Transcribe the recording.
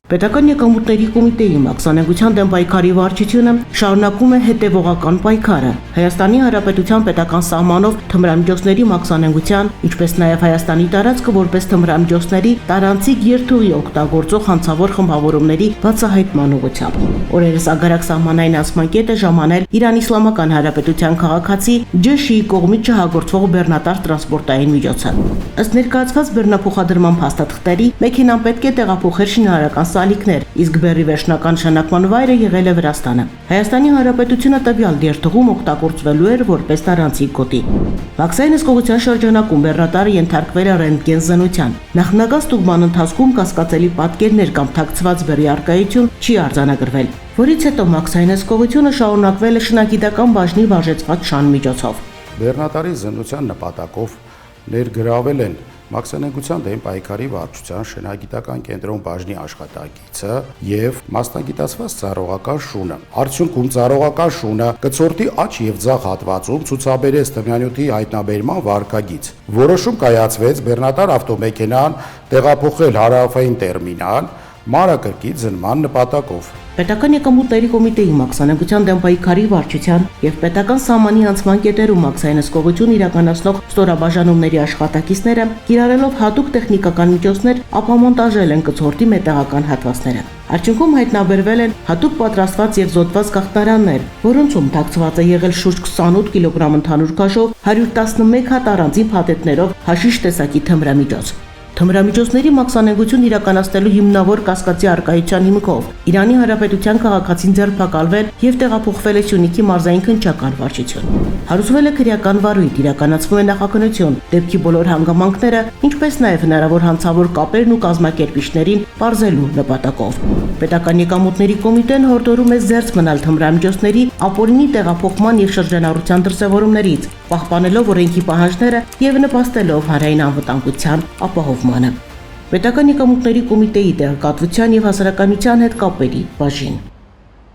Պետական եկամուտների կոմիտեի մաքսանենգության դեմ պայքարի վարչությունը շարունակում է հետևողական պայքարը։ Հայաստանի Հանրապետության պետական սահմանով թմրամիջոցների մաքսանենգության, ինչպես նաև Հայաստանի տարածքը որպես թմրամիջոցների տարանցիկ երթուղի օգտագործող հանցավոր խմբավորումների բացահայտման ուղղությամբ։ Օրերս Ագարակ սահմանային անցման կետը ժամանել Իրանի Իսլամական Հանրապետության քաղաքացի ՋՇ-ի կողմից չհագործվող բեռնատար տրանսպորտային միջոցը։ Ըստ ներկայացված բեռնափոխադրման փաստաթղթերի մեքենան պետք է տեղափոխեր շինարարական սալիկներ, իսկ բեռի վերջնական նշանակման վայրը եղել է Վրաստանը։ Հայաստանի Հանրապետությունը տվյալ երթուղում օգտագործվելու էր որպես տարանցիկ գոտի։ Մաքսային հսկողության շրջանակում բեռնատարը ենթարկվել է ռենտգեն զննության։ Նախնական ստուգման ընթացքում կասկածելի պատկերներ կամ թաքցված բեռի առկայություն չի արձանագրվել, որից հետո մաքսային հսկողությունը շարունակվել է շնագիտական բաժնի վարժեցված շան միջոցով։ Բեռնատարի զննության նպատակով ներգրավել են մաքսանենգության դեմ պայքարի վարչության շնագիտական կենտրոն բաժնի աշխատակիցը եւ մասնագիտացված ծառողական շունը։ Արդյունքում ծառողական շունը կցորդի աջ եւ ձախ հատվածում ցուցաբերեց թմրանյութի հայտնաբերման վարկագիծ։ Որոշում կայացվեց բեռնատար ավտոմեքենան տեղափոխել հարավային տերմինալ մանրակրկիտ զննման նպատակով։ Պետական եկամուտների կոմիտեի մաքսանենգության դեմ պայքարի վարչության եւ պետական սահմանի անցման կետերում մաքսային հսկողություն իրականացնող ստորաբաժանումների աշխատակիցները կիրառելով հատուկ տեխնիկական միջոցներ ապամոնտաժել են կցորդի մետաղական հատվածները։ Արդյունքում հայտնաբերվել են հատուկ պատրաստված եւ զոդված գաղտնարաններ, որոնցում թաքցված է եղել շուրջ 28 կիլոգրամ ընդհանուր քաշով 111 հատ առանձին փաթեթներով հաշիշ տեսակի թմրամիջոց։ Թմրամիջոցների մաքսանենգություն իրականացնելու հիմնավոր կասկածի առկայության հիմքով Իրանի Հանրապետության քաղաքացին ձերբակալվել եւ տեղափոխվել է Սյունիքի մարզային քննչական վարչություն։ Հարուցվել է քրեական վարույթ, իրականացվում է նախաքննություն, դեպքի բոլոր հանգամանքները, ինչպես նաեւ հնարավոր հանցավոր կապերն ու կազմակերպիչներին պարզելու նպատակով։ Պետական եկամուտների կոմիտեն հորդորում է զերծ մնալ թմրամիջոցների ապօրինի տեղափոխման եւ շրջանառության դրսևորումներից, պահպանելով օրենքի պահանջները եւ նպաստելով հանրային անվտանգության ապահովմանը։ Պետական եկամուտների կոմիտեի տեղեկատվության եւ հասարակայնության հետ կապերի բաժին։